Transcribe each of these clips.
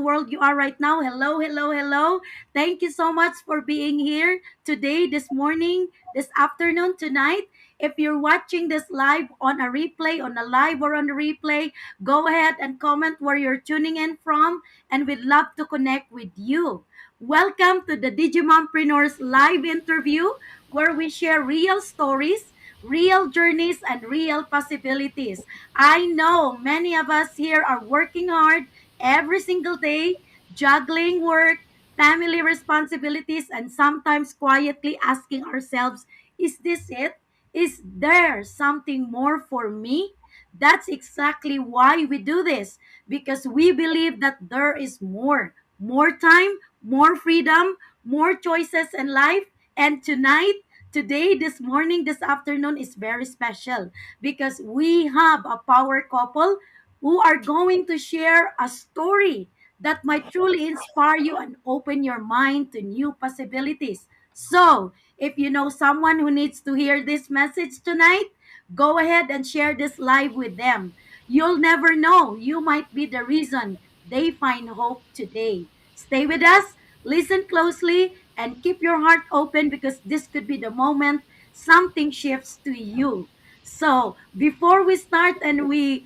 world you are right now. Hello, hello, hello. Thank you so much for being here today, this morning, this afternoon, tonight. If you're watching this live on a replay, on a live or on a replay, go ahead and comment where you're tuning in from, and we'd love to connect with you. Welcome to the Digimompreneurs live interview, where we share real stories, real journeys, and real possibilities. I know many of us here are working hard every single day, juggling work, family responsibilities, and sometimes quietly asking ourselves, is this it? Is there something more for me? That's exactly why we do this, because we believe that there is more. More time, more freedom, more choices in life. And tonight, today, this morning, this afternoon is very special because we have a power couple who are going to share a story that might truly inspire you and open your mind to new possibilities. So, if you know someone who needs to hear this message tonight, go ahead and share this live with them. You'll never know. You might be the reason they find hope today. Stay with us, listen closely, and keep your heart open because this could be the moment something shifts to you. So, before we start and we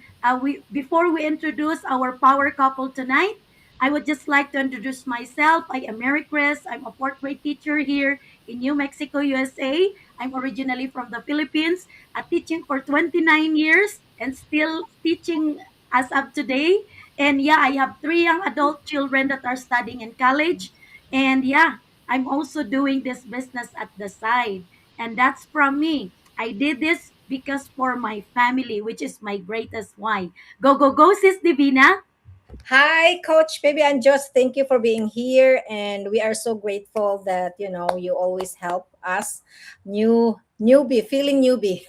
before we introduce our power couple tonight, I would just like to introduce myself. I am Mary Chris. I'm a fourth grade teacher here in New Mexico, USA. I'm originally from the Philippines, teaching for 29 years and still teaching as of today. And yeah, I have three young adult children that are studying in college. And yeah, I'm also doing this business at the side. And that's from me. I did this because for my family, which is my greatest why. Go, go, go, Sis Divina. Hi, Coach Baby and Josh. Thank you for being here, and we are so grateful that you always help us, newbie, feeling newbie.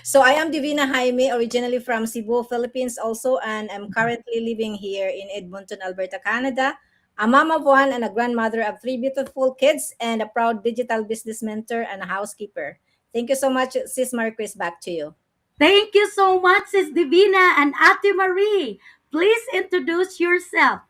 So I am Divina Jaime, originally from Cebu, Philippines, also, and I'm currently living here in Edmonton, Alberta, Canada. A mom of one and a grandmother of three beautiful kids, and a proud digital business mentor and a housekeeper. Thank you so much, Sis Marquez. Back to you. Thank you so much, Sis Divina and Ate Marie. Please introduce yourself.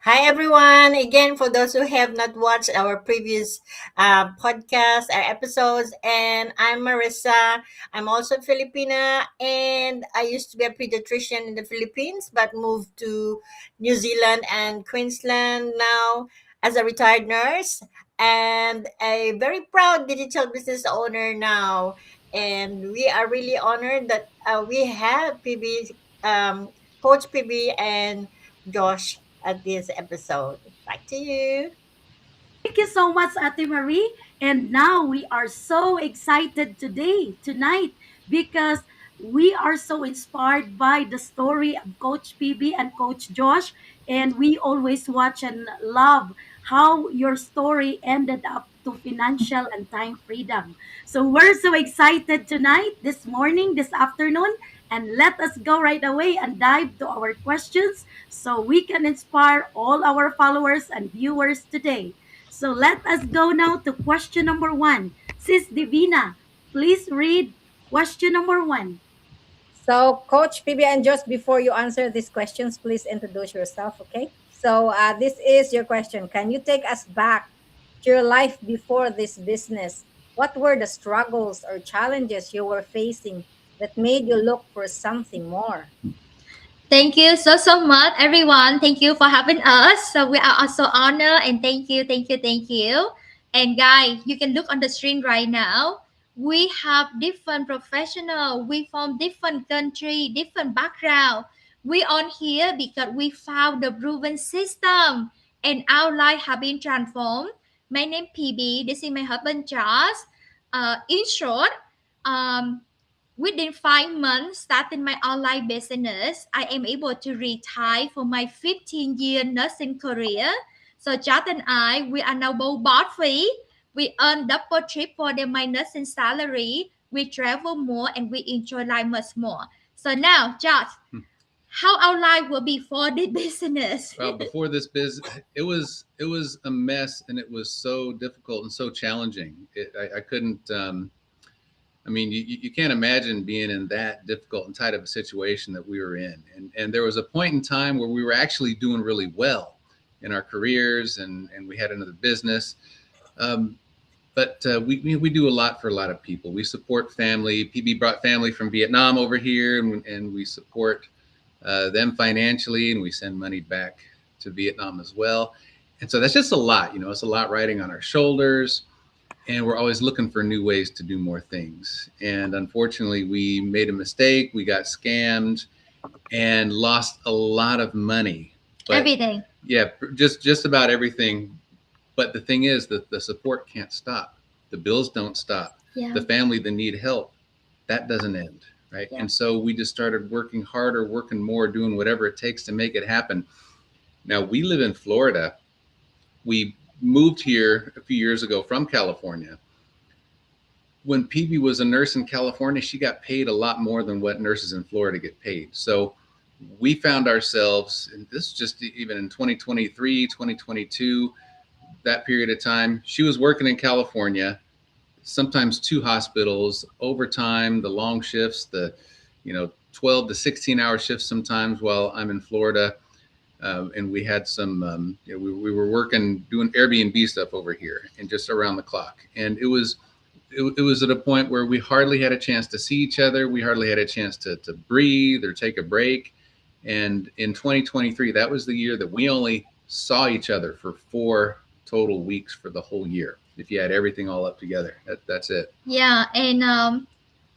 Hi everyone! Again, for those who have not watched our previous podcast, our episodes, and I'm Marissa. I'm also Filipina, and I used to be a pediatrician in the Philippines, but moved to New Zealand and Queensland now as a retired nurse and a very proud digital business owner now. And we are really honored that we have PB, Coach PB, and Josh at this episode. Back to you. Thank you so much, Ate Marie. And now we are so excited today, tonight, because we are so inspired by the story of Coach PB and Coach Josh. And we always watch and love how your story ended up to financial and time freedom. So we're so excited tonight, this morning, this afternoon. And let us go right away and dive to our questions so we can inspire all our followers and viewers today. So let us go now to question number one. Sis Divina, please read question number one. So, Coach PB and just before you answer these questions, please introduce yourself, okay? So, this is your question. Can you take us back to your life before this business? What were the struggles or challenges you were facing that made you look for something more? Thank you so much, everyone. Thank you for having us. So we are also honored and thank you. And guys, you can look on the screen right now. We have different professional. We from different country, different background. We on here because we found the proven system, and our life have been transformed. My name PB. This is my husband Charles. In short, um, within 5 months starting my online business, I am able to retire from my 15-year nursing career. So Chad and I, we are now both board free. We earn double triple than my nursing salary. We travel more and we enjoy life much more. So now, Chad, how our life will be for the business? Well, before this it was a mess, and it was so difficult and so challenging. I couldn't I mean, you can't imagine being in that difficult and tight of a situation that we were in. And there was a point in time where we were actually doing really well in our careers, and we had another business. Um, but we do a lot for a lot of people. We support family. PB brought family from Vietnam over here, and we support them financially, and we send money back to Vietnam as well. And so that's just a lot. It's a lot riding on our shoulders, and we're always looking for new ways to do more things. And unfortunately, we made a mistake. We got scammed and lost a lot of money. But Everything. yeah, just about everything. But the thing is that the support can't stop. The bills don't stop. Yeah. The family that need help, that doesn't end, right? Yeah. And so we just started working harder, working more, doing whatever it takes to make it happen. Now we live in Florida. We moved here a few years ago from California. When PB was a nurse in California, she got paid a lot more than what nurses in Florida get paid. So we found ourselves, and this is just even in 2023, 2022, that period of time, she was working in California, sometimes two hospitals, overtime, the long shifts, the 12 to 16-hour shifts sometimes while I'm in Florida. And we had some, we were working, doing Airbnb stuff over here and just around the clock. And it was at a point where we hardly had a chance to see each other. We hardly had a chance to breathe or take a break. And in 2023, that was the year that we only saw each other for 4 total weeks for the whole year. If you add everything all up together, that's it. Yeah, and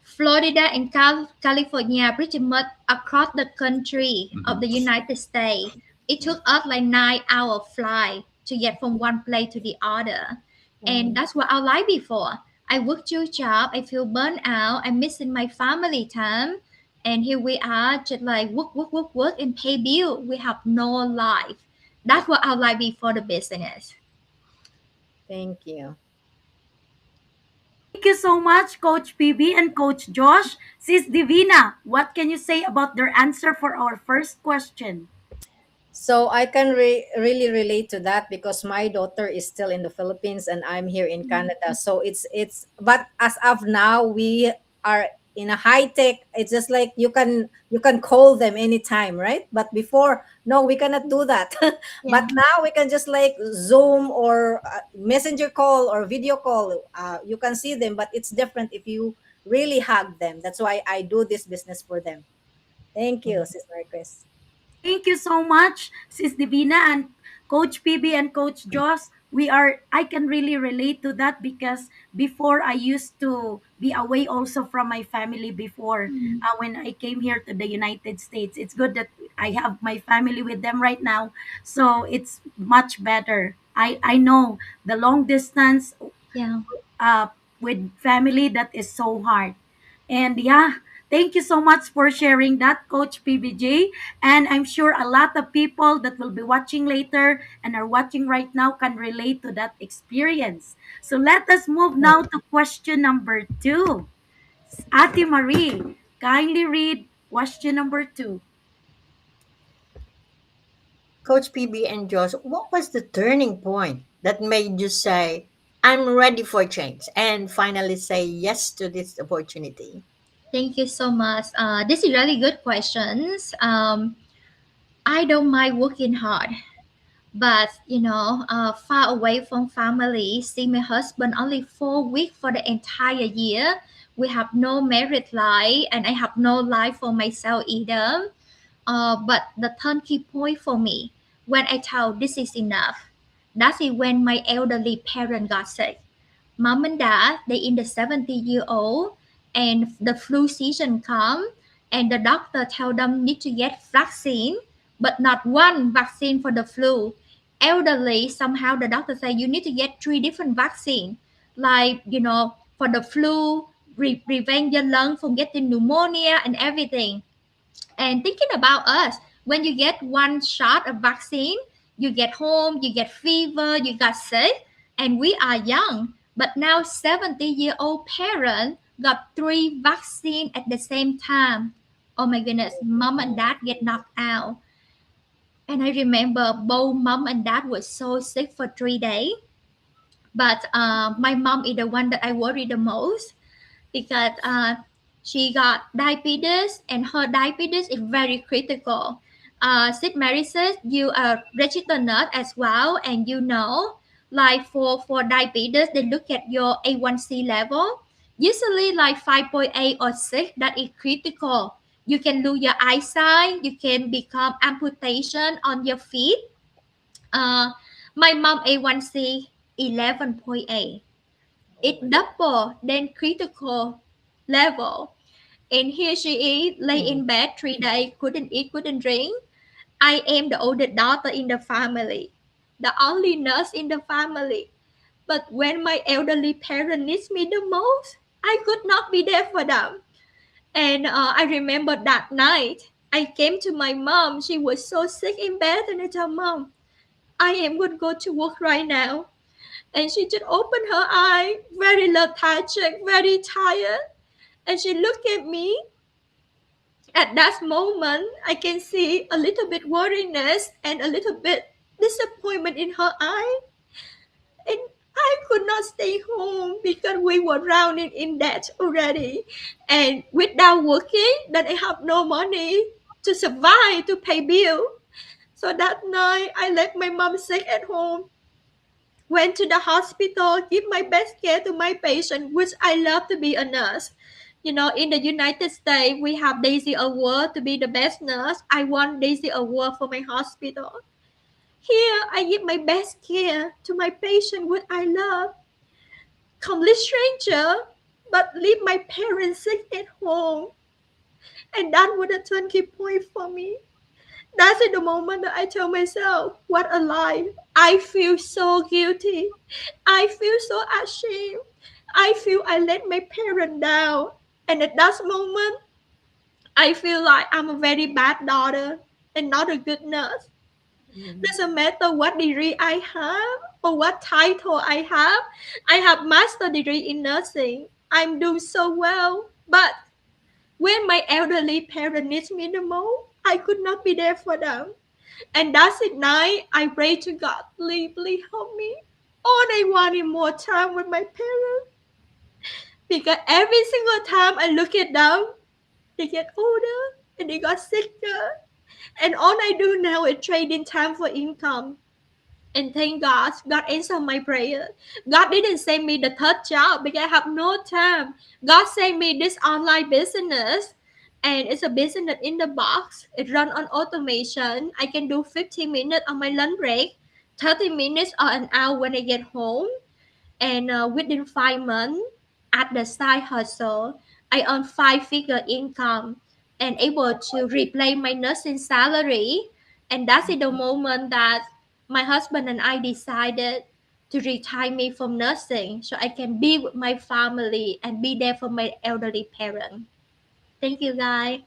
Florida and California, pretty much across the country of the United States, it took us like 9 hour flight to get from one place to the other, and Mm. that's what I like before. I work two jobs. I feel burnt out. I'm missing my family time, and here we are, just like work, work, work, work, and pay bill. We have no life. That's what I like before the business. Thank you. Thank you so much, Coach PB and Coach Josh. Sis Divina, what can you say about their answer for our first question? So I can really relate to that because my daughter is still in the Philippines and I'm here in Canada. So it's but as of now we are in a high tech. It's just like you can call them anytime, right? But before, no, we cannot do that. Yeah. But now we can just like Zoom or messenger call or video call. You can see them, but it's different if you really hug them. That's why I do this business for them. Thank you, Sister Chris. Thank you so much, Sis Divina and Coach PB and Coach Joss. I can really relate to that because before I used to be away also from my family before Mm. when I came here to the United States. It's good that I have my family with them right now. So it's much better. I know the long distance Yeah. uh, with family that is so hard. And yeah, thank you so much for sharing that, Coach PBJ. And I'm sure a lot of people that will be watching later and are watching right now can relate to that experience. So let us move now to question number 2. Ate Marie, kindly read question number 2. Coach PB and Josh, what was the turning point that made you say, I'm ready for change and finally say yes to this opportunity? Thank you so much. This is really good questions. I don't mind working hard, but far away from family, see my husband only 4 weeks for the entire year. We have no married life, and I have no life for myself either. But the turning point for me, when I told this is enough, that is when my elderly parent got sick. Mom and dad, they in the 70-year-old, and the flu season come, and the doctor tell them need to get vaccine, but not one vaccine for the flu. Elderly, somehow the doctor say you need to get three different vaccine, like for the flu, prevent your lung from getting pneumonia and everything. And thinking about us, when you get one shot of vaccine, you get home, you get fever, you got sick, and we are young. But now 70-year-old parent got three vaccine at the same time. Oh my goodness, mom and dad get knocked out. And I remember both mom and dad were so sick for 3 days. But my mom is the one that I worry the most. because she got diabetes and her diabetes is very critical. Sid Mary says you are registered nurse as well, and you know, like for diabetes, they look at your A1C level. Usually, like 5.8 or 6, that is critical. You can lose your eyesight. You can become amputation on your feet. Uh, my mom A1C 11.8. It double than critical level. And here she is, lay Mm. in bed 3 days, couldn't eat, couldn't drink. I am the oldest daughter in the family, the only nurse in the family. But when my elderly parent needs me the most, I could not be there for them. And I remember that night, I came to my mom. She was so sick in bed, and I told mom, I am going to go to work right now. And she just opened her eye, very lethargic, very tired. And she looked at me. At that moment, I can see a little bit worriness and a little bit disappointment in her eye. And I could not stay home because we were drowning in debt already. And without working, then I have no money to survive, to pay bill. So that night, I left my mom sick at home, went to the hospital, give my best care to my patient, which I love to be a nurse. You know, in the United States, we have Daisy Award to be the best nurse. I won Daisy Award for my hospital. Here, I give my best care to my patient, which I love. Complete stranger, but leave my parents sick at home. And that was a turning point for me. That's in the moment that I tell myself, what a life. I feel so guilty. I feel so ashamed. I feel I let my parents down. And at that moment, I feel like I'm a very bad daughter and not a good nurse. Mm. Doesn't matter what degree I have or what title I have. I have master degree in nursing. I'm doing so well. But when my elderly parent needs me the most, I could not be there for them. And that's at night I pray to God, please, please help me. All I want is more time with my parents. Because every single time I look at them, they get older and they got sicker. And all I do now is trading time for income. And thank God, God answered my prayer. God didn't send me the third job because I have no time. God sent me this online business, and it's a business in the box. It run on automation. I can do 15 minutes on my lunch break, 30 minutes or an hour when I get home, and within 5 months at the side hustle I earn five-figure income and able to replay my nursing salary. And that's in the moment that my husband and I decided to retire me from nursing so I can be with my family and be there for my elderly parent. Thank you, guys.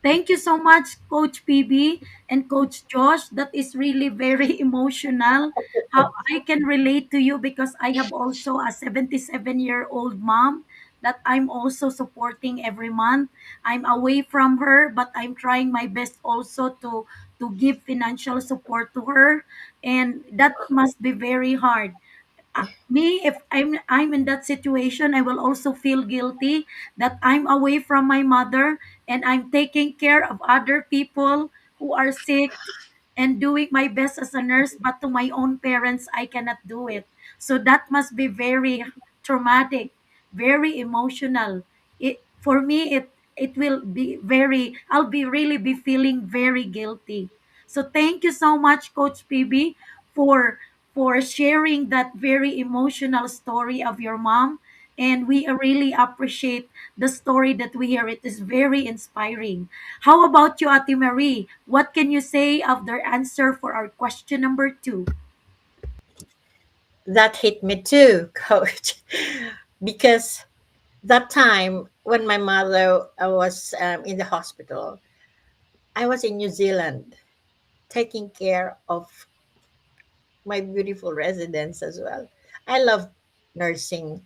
Thank you so much, Coach PB and Coach Josh. That is really very emotional. How I can relate to you because I have also a 77-year-old mom that I'm also supporting every month. I'm away from her, but I'm trying my best also to give financial support to her, and that must be very hard. Me, if I'm in that situation, I will also feel guilty that I'm away from my mother and I'm taking care of other people who are sick and doing my best as a nurse, but to my own parents I cannot do it. So that must be very traumatic, very emotional. It for me, it will be very, I'll be really be feeling very guilty. So thank you so much, Coach PB, for sharing that very emotional story of your mom. And we really appreciate the story that we hear. It is very inspiring. How about you, Ate Marie? What can you say of their answer for our question number two? That hit me too, coach. Because that time when my mother was in the hospital, I was in New Zealand taking care of my beautiful residents as well. I love nursing,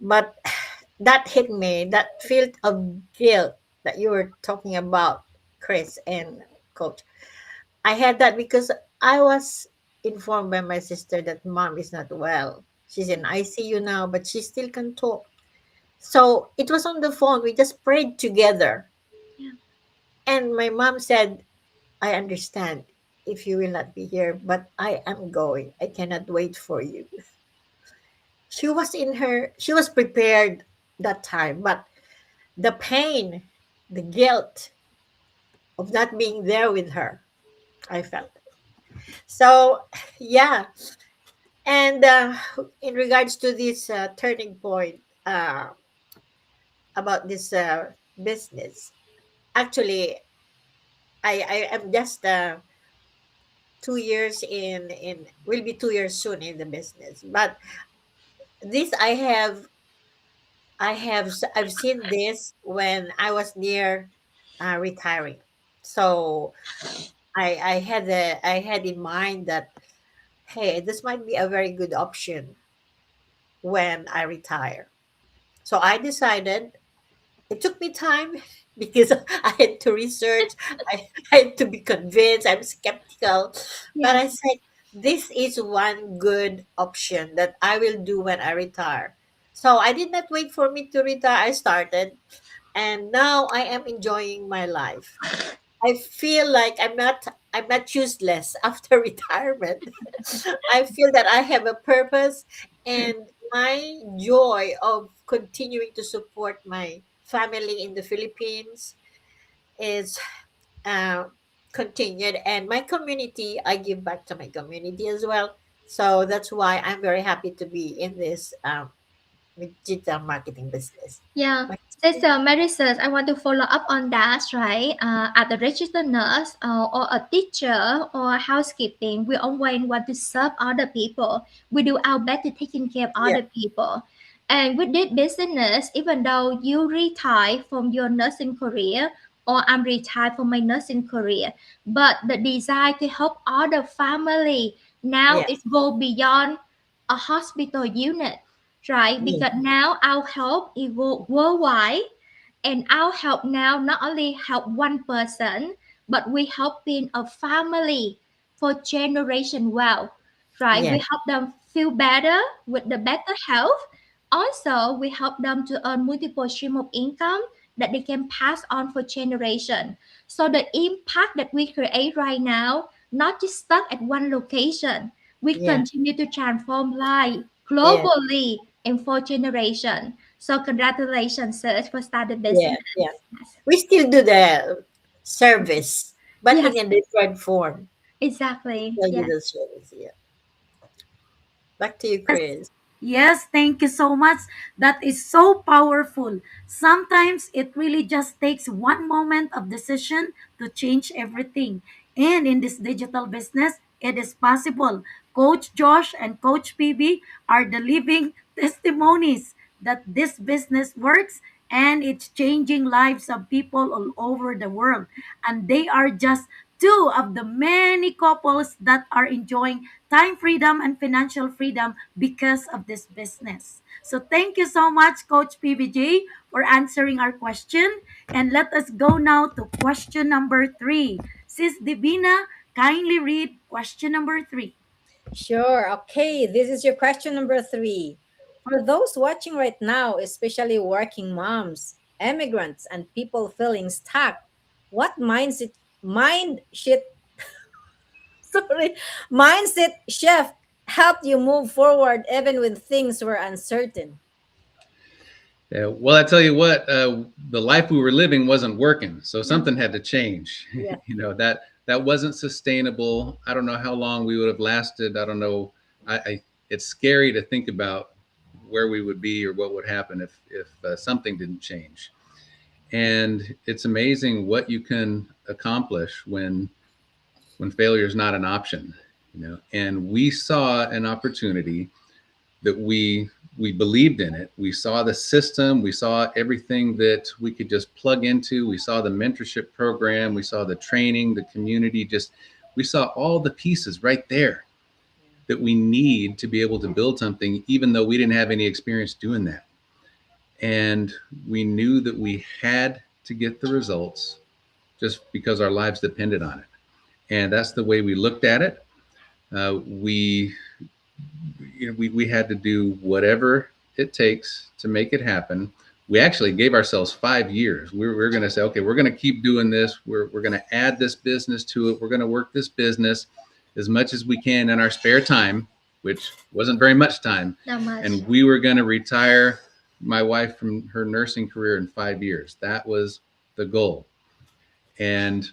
but that hit me, that feel of guilt that you were talking about, Chris and Coach. I had that because I was informed by my sister that mom is not well. She's in ICU now, but she still can talk. So it was on the phone. We just prayed together. Yeah. And my mom said, I understand if you will not be here, but I am going. I cannot wait for you. She was prepared that time, but the pain, the guilt of not being there with her, I felt. So, yeah. And in regards to this turning point about this business, actually, I am just 2 years will be 2 years soon in the business. But this I've seen this when I was near retiring. So I had in mind that, hey, this might be a very good option when I retire. So I decided. It took me time because I had to research. I had to be convinced. I'm skeptical, but I Yes. said this is one good option that I will do when I retire. So I did not wait for me to retire. I started, and now I am enjoying my life. I feel like I'm not useless after retirement. I feel that I have a purpose, and my joy of continuing to support my family in the Philippines is uh, continued, and my community, I give back to my community as well. So that's why I'm very happy to be in this digital marketing business. Yeah, Back to you. Sister Marissa, I want to follow up on that, right? As a registered nurse or a teacher or housekeeping, we always want to serve other people. We do our best to taking care of Yeah, other people. And with this business, even though you retire from your nursing career or I'm retired from my nursing career, but the desire to help other family now yes, it go beyond a hospital unit, right? yeah, Because now our help is worldwide, and our help now not only help one person, but we helping a family for generation well, right? yeah, We help them feel better with the better health. Also, we help them to earn multiple stream of income that they can pass on for generation. So the impact that we create right now, not just stuck at one location, we yeah, continue to transform life yeah, globally in four generation. So congratulations, sir, for starting yeah, business. yeah. We still do the service, but Yes, in a different form. We exactly. still do Yes. the service. Yeah. Back to you, Yes. Chris. Yes, thank you so much. That is so powerful. Sometimes it really just takes one moment of decision to change everything. And in this digital business, it is possible. Coach Josh and Coach PB are the living testimonies that this business works and it's changing lives of people all over the world. And they are just two of the many couples that are enjoying time freedom and financial freedom because of this business. So thank you so much, Coach PBJ, for answering our question. And let us go now to question number 3. Sis Divina, kindly read question number 3. Sure. Okay, this is your question number three. For those watching right now, especially working moms, immigrants, and people feeling stuck, what mind shit sorry mindset shift helped you move forward even when things were uncertain? Yeah, well, I tell you what, the life we were living wasn't working, so Mhm. something had to change. Yeah. That wasn't sustainable. I don't know how long we would have lasted. I don't know. I It's scary to think about where we would be or what would happen if something didn't change. And it's amazing what you can accomplish when failure is not an option. And we saw an opportunity that we believed in it. We saw the system, we saw everything that we could just plug into. We saw the mentorship program, we saw the training, the community, just we saw all the pieces right there that we need to be able to build something, even though we didn't have any experience doing that. And we knew that we had to get the results just because our lives depended on it. And that's the way we looked at it. We we had to do whatever it takes to make it happen. we actually gave ourselves 5 years. We were going to say, okay, we're going to keep doing this. We're going to add this business to it. We're going to work this business as much as we can in our spare time, which wasn't very much time. Not much. And we were going to retire my wife from her nursing career in 5 years. That was the goal. And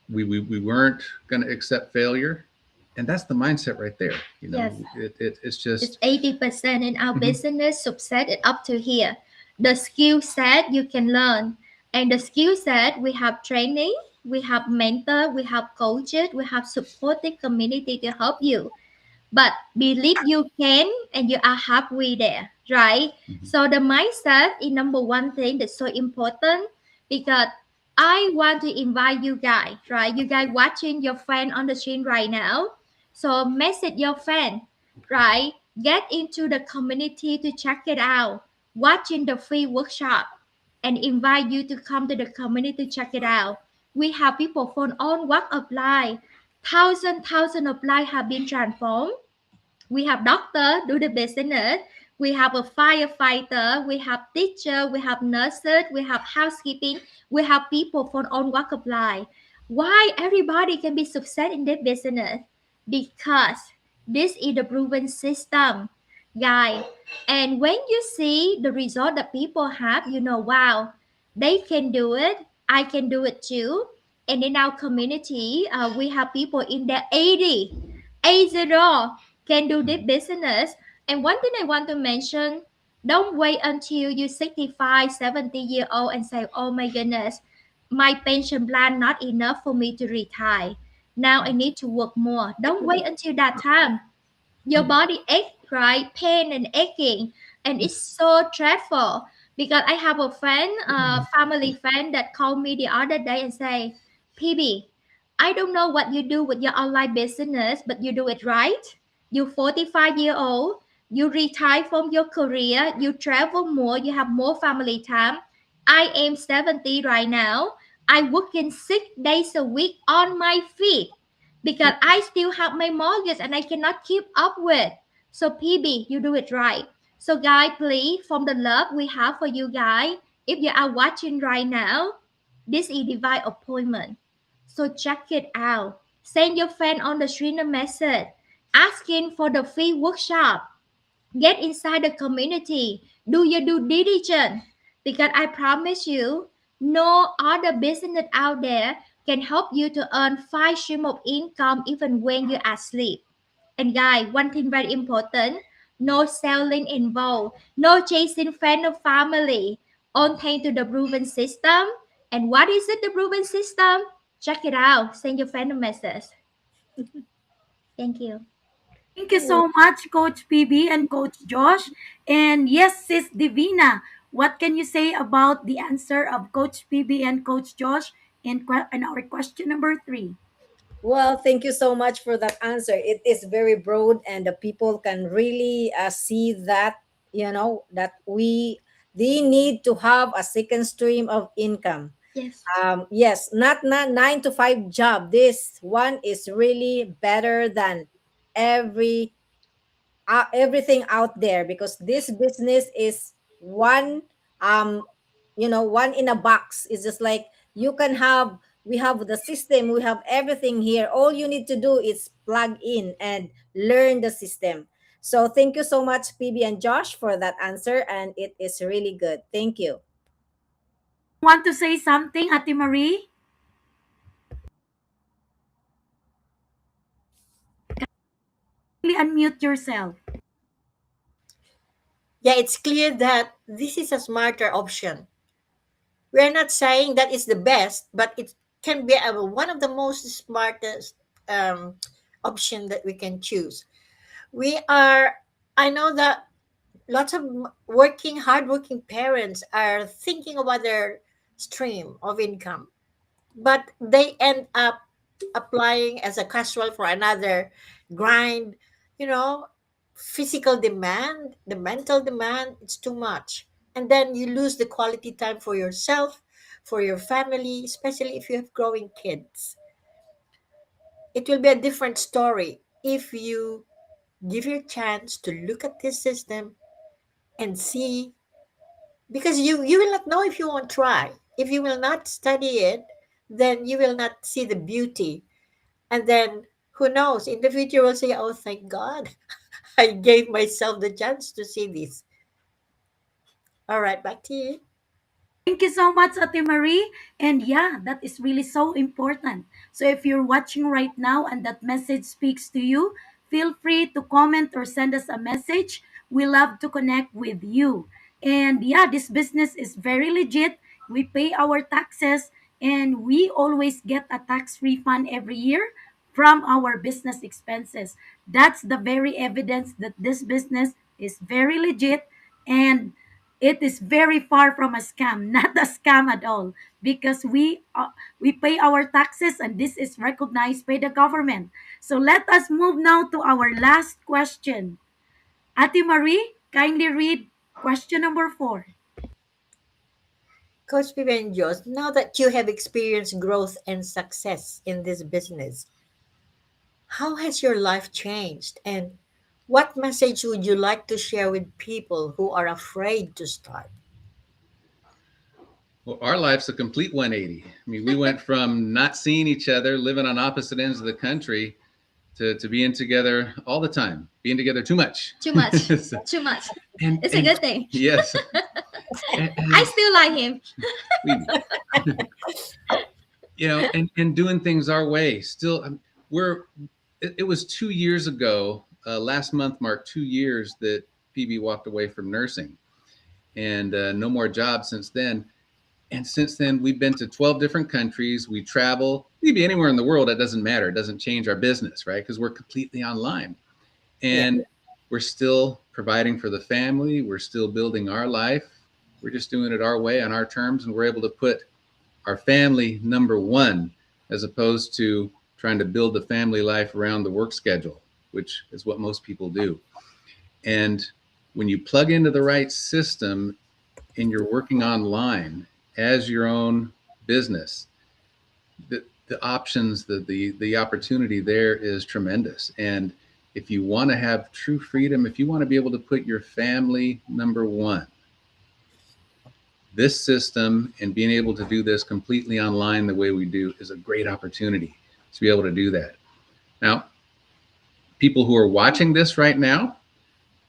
we weren't going to accept failure. And that's the mindset right there. Yes. It's It's just, 80% in our mhm, business. Subset it up to here. The skill set you can learn. And the skill set, we have training, we have mentor, we have coaches, we have supportive community to help you, but believe you can and you are halfway there, right? mhm, So the mindset is number one thing that's so important, because I want to invite you guys, right? You guys watching your friend on the screen right now, so message your friend, right? Get into the community to check it out, watching the free workshop, and invite you to come to the community to check it out. We have people from all walk of life. Thousand of lives have been transformed. We have doctor do the business, we have a firefighter, we have teacher, we have nurses, we have housekeeping, we have people from all walk of life. Why everybody can be success in their business? Because this is the proven system, guy. And when you see the result that people have, you know, wow, they can do it, I can do it too. And in our community, we have people in their 80 can do this mhm. business. And one thing I want to mention, don't wait until you're 65, 70 year old and say, oh my goodness, my pension plan not enough for me to retire. Now I need to work more. Don't wait until that time. Your body ache, right? Pain and aching, and it's so dreadful. Because I have a friend, family friend, that called me the other day and say, PB, I don't know what you do with your online business, but you do it right. You're 45 year old, you retire from your career, you travel more, you have more family time. I am 70 right now. I work in 6 days a week on my feet because I still have my mortgage and I cannot keep up with. So PB, you do it right. So guy, please, from the love we have for you guys, if you are watching right now, this is divine appointment. So check it out. Send your friend on the screen a message asking for the free workshop. Get inside the community. Do your due diligence. Because I promise you, no other business out there can help you to earn 5 streams of income even when you are asleep. And guys, one thing very important, no selling involved, no chasing friend or family. On time to the proven system. And what is it, the proven system? Check it out. Send your friend a message. Thank you. Thank you so much, Coach PB and Coach Josh. And yes, Sis Divina, what can you say about the answer of Coach PB and Coach Josh in our question number three? Well, thank you so much for that answer. It is very broad, and the people can really see that, that they need to have a second stream of income. Yes. Yes, not 9 to 5 job. This one is really better than every everything out there, because this business is one, um one in a box. It's just like, you can have we have the system, we have everything here. All you need to do is plug in and learn the system. So thank you so much, PB and Josh, for that answer, and it is really good. Thank you. Want to say something, Ate Marie? Kindly unmute yourself. Yeah, it's clear that this is a smarter option. We're not saying that it's the best, but it can be one of the most smartest um, option that we can choose. We are, I know that lots of hardworking parents are thinking about their stream of income, but they end up applying as a casual for another grind. You know, physical demand, the mental demand, it's too much. And then you lose the quality time for yourself, for your family, especially if you have growing kids. It will be a different story if you give your chance to look at this system and see because you will not know if you won't try. If you will not study it, then you will not see the beauty. And then who knows, in the future we'll say, oh, thank God, I gave myself the chance to see this. All right, back to you. Thank you so much, Ate Marie. And yeah, that is really so important. So if you're watching right now and that message speaks to you, feel free to comment or send us a message. We love to connect with you. And yeah, this business is very legit. We pay our taxes and we always get a tax refund every year from our business expenses. That's the very evidence that this business is very legit, and it is very far from a scam, not a scam at all, because we pay our taxes and this is recognized by the government. So let us move now to our last question. Ate Marie, kindly read question number 4. Coach Vivian Jones, now that you have experienced growth and success in this business, how has your life changed? And what message would you like to share with people who are afraid to start? Well, our life's a complete 180. I mean, we went from not seeing each other, living on opposite ends of the country, to being together all the time, being together too much. Too much. So- Too much. and It's a and good thing. yes, I and still like him. we, and doing things our way. Still, we're. It was 2 years ago. Last month marked 2 years that PB walked away from nursing, and no more jobs since then. And since then, we've been to 12 different countries. We travel. We could be anywhere in the world. It doesn't matter. It doesn't change our business, right? Because we're completely online. Yeah. And we're still providing for the family. We're still building our life. We're just doing it our way on our terms. And we're able to put our family number one, as opposed to trying to build the family life around the work schedule, which is what most people do. And when you plug into the right system and you're working online as your own business, the options, the opportunity there is tremendous. And if you want to have true freedom, if you want to be able to put your family number one, this system and being able to do this completely online the way we do is a great opportunity to be able to do that. Now, people who are watching this right now,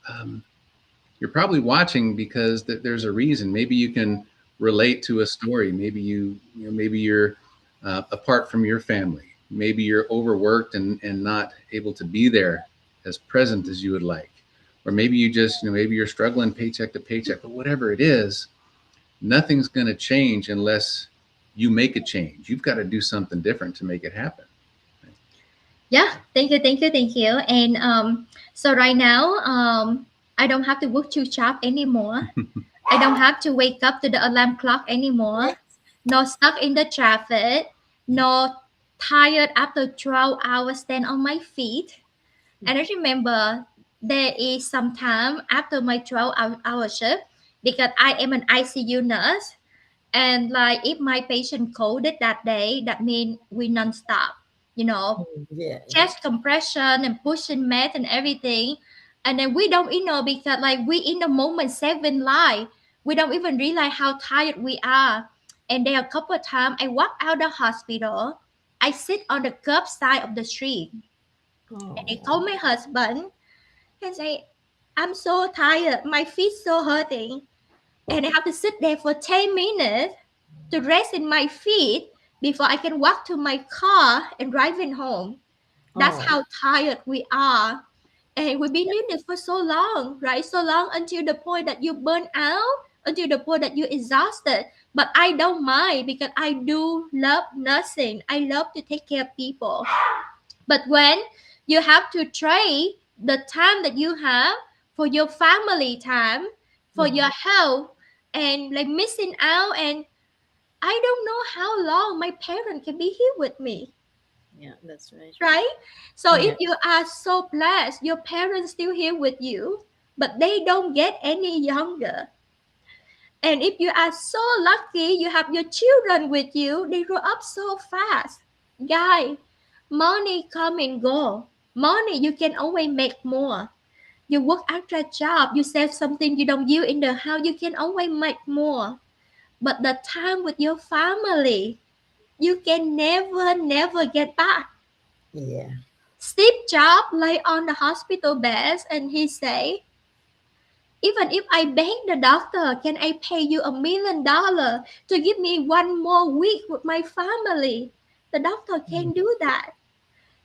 um, you're probably watching because there's a reason. Maybe you can relate to a story. Maybe maybe you're apart from your family. Maybe you're overworked and not able to be there as present as you would like. Or maybe you just, maybe you're struggling paycheck to paycheck. But whatever it is, nothing's going to change unless you make a change. You've got to do something different to make it happen. Yeah, thank you, thank you, thank you. And so right now, I don't have to work to job anymore. I don't have to wake up to the alarm clock anymore. No stuck in the traffic. No tired after 12 hours stand on my feet. And I remember there is some time after my 12-hour shift, because I am an ICU nurse. And like if my patient coded that day, that means we non-stop, you know, Yeah. chest compression and pushing meds and everything. And then we don't even know, because like we in the moment saving life. We don't even realize how tired we are. And there are a couple of times I walk out the hospital, I sit on the curb side of the street, and I Oh. call my husband and say, I'm so tired, my feet so hurting. And I have to sit there for 10 minutes to rest in my feet before I can walk to my car and driving home. That's Oh. how tired we are. And we've been doing this for so long, right? So long until the point that you burn out, until the point that you're exhausted. But I don't mind, because I do love nursing. I love to take care of people. But when you have to trade the time that you have for your family time, for Mhm. your health, and like missing out, and I don't know how long my parent can be here with me, Yeah, that's right. right? So if Yeah. you are so blessed, your parents still here with you, but they don't get any younger. And if you are so lucky, you have your children with you, they grow up so fast. Guy, money come and go. Money, you can always make more. You work extra job, you save something you don't use in the house, you can always make more. But the time with your family, you can never get back. Yeah. Steve Jobs lay on the hospital bed and he say, even if I beg the doctor, can I pay you $1 million to give me one more week with my family? The doctor can't do that.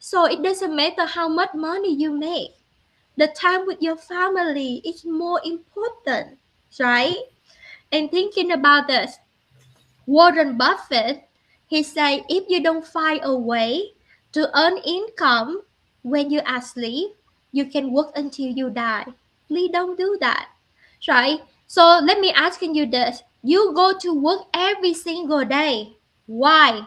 So it doesn't matter how much money you make. The time with your family is more important, right? And thinking about this, Warren Buffett, he said if you don't find a way to earn income when you are asleep, you can work until you die. Please don't do that. Right? So let me asking you this. You go to work every single day. Why?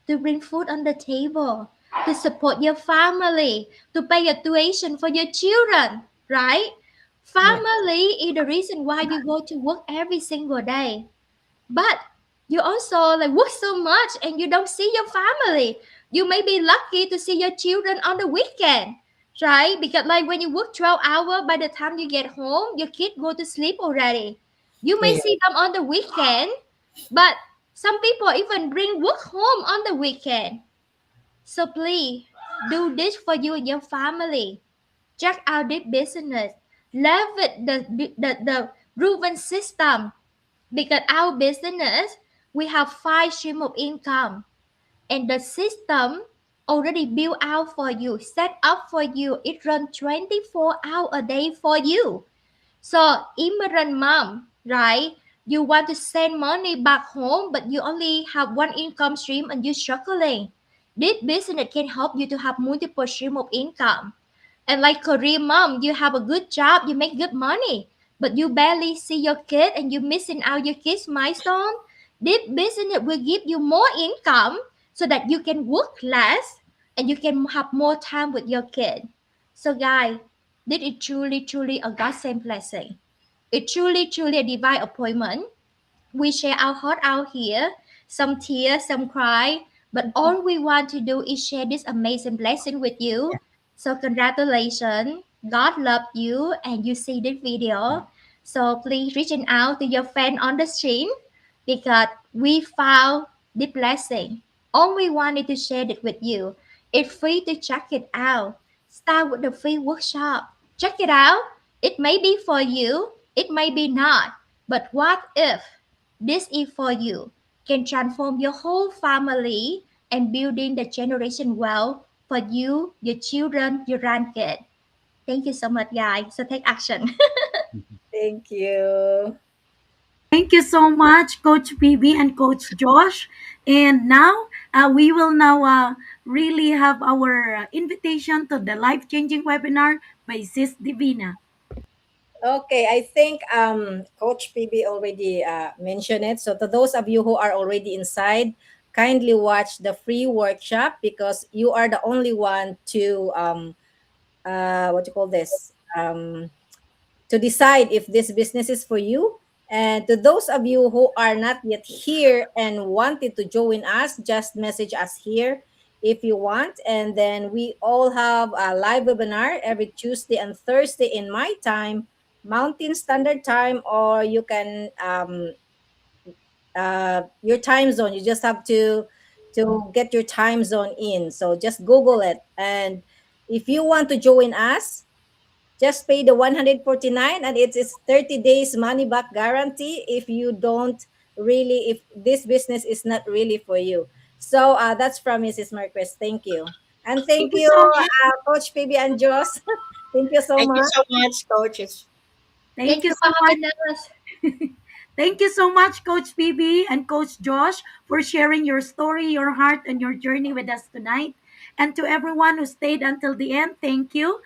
To bring food on the table, to support your family, to pay a tuition for your children, right? Yeah. Family is the reason why you go to work every single day. But you also like work so much and you don't see your family. You may be lucky to see your children on the weekend, right? Because like when you work 12 hours, by the time you get home, your kid go to sleep already. You may Yeah. see them on the weekend, but some people even bring work home on the weekend. So please do this for you and your family. Check out this business. Leverage the proven system because our business we have five stream of income and the system already built out for you, set up for you. It runs 24 hours a day for you. So immigrant mom, right? You want to send money back home, but you only have one income stream and you're struggling. This business can help you to have multiple stream of income. And like Korean mom, you have a good job, you make good money, but you barely see your kid and you're missing out your kids' milestone. This business will give you more income so that you can work less and you can have more time with your kid. So guys, this is truly a godsend blessing. It's truly a divine appointment. We share our heart out here, some tears, some cry, but all we want to do is share this amazing blessing with you. So congratulations. God loved you and you see this video. So please reaching out to your friend on the stream because we found the blessing. All we wanted to share it with you. It's free to check it out. Start with the free workshop. Check it out. It may be for you, it may be not. But what if this is for you? Can transform your whole family and building the generation well for you, your children, your grandkids. Thank you so much, guys. So take action. Thank you. Thank you so much, Coach PB and Coach Josh. And now we will now really have our invitation to the life-changing webinar by Sis Divina. Okay, I think Coach PB already mentioned it. So to those of you who are already inside, kindly watch the free workshop because you are the only one to what you call this to decide if this business is for you. And to those of you who are not yet here and wanted to join us, just message us here if you want. And then we all have a live webinar every Tuesday and Thursday in my time, Mountain Standard Time, or you can your time zone. You just have to get your time zone in. So just Google it. And if you want to join us, just pay the 149 and it's 30 days money back guarantee if you don't really if this business is not really for you. So that's from Mrs. Marquez. Thank you. And Thank thank you you, so much. Coach PB and Joss. Thank you so Thank you much. so much, coaches. Thank Thank you you for so much. having us. Thank you so much, Coach PB and Coach Josh, for sharing your story, your heart, and your journey with us tonight. And to everyone who stayed until the end, thank you.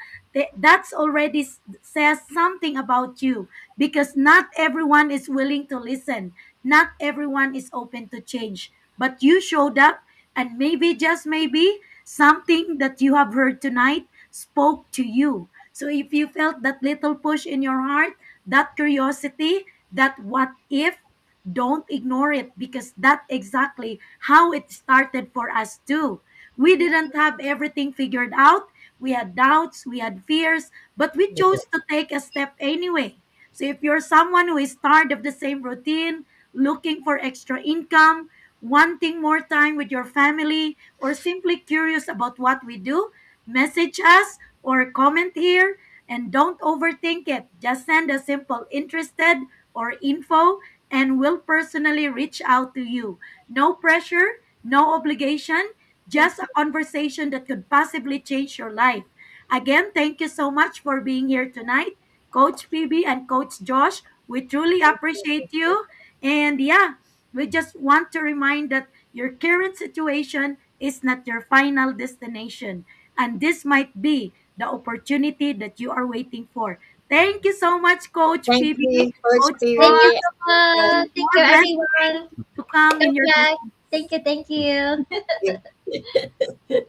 That's already says something about you because not everyone is willing to listen. Not everyone is open to change. But you showed up, and maybe, just maybe, something that you have heard tonight spoke to you. So if you felt that little push in your heart, that curiosity, that what if, don't ignore it because that's exactly how it started for us too. We didn't have everything figured out. we had doubts, we had fears, but we chose to take a step anyway. So if you're someone who is tired of the same routine, looking for extra income, wanting more time with your family, or simply curious about what we do, message us or comment here, and don't overthink it. Just send a simple interested or info and we'll personally reach out to you. No pressure, no obligation, just a conversation that could possibly change your life. Again, thank you so much for being here tonight, Coach Phoebe and Coach Josh. We truly appreciate you. And yeah, we just want to remind that your current situation is not your final destination. And this might be the opportunity that you are waiting for. Thank you so much, Coach Thank Phoebe, you, Coach Coach Thank you Josh, Phoebe. so much. and Thank you, more blessings everyone. to come in your Bye. business. Thank you. Thank you.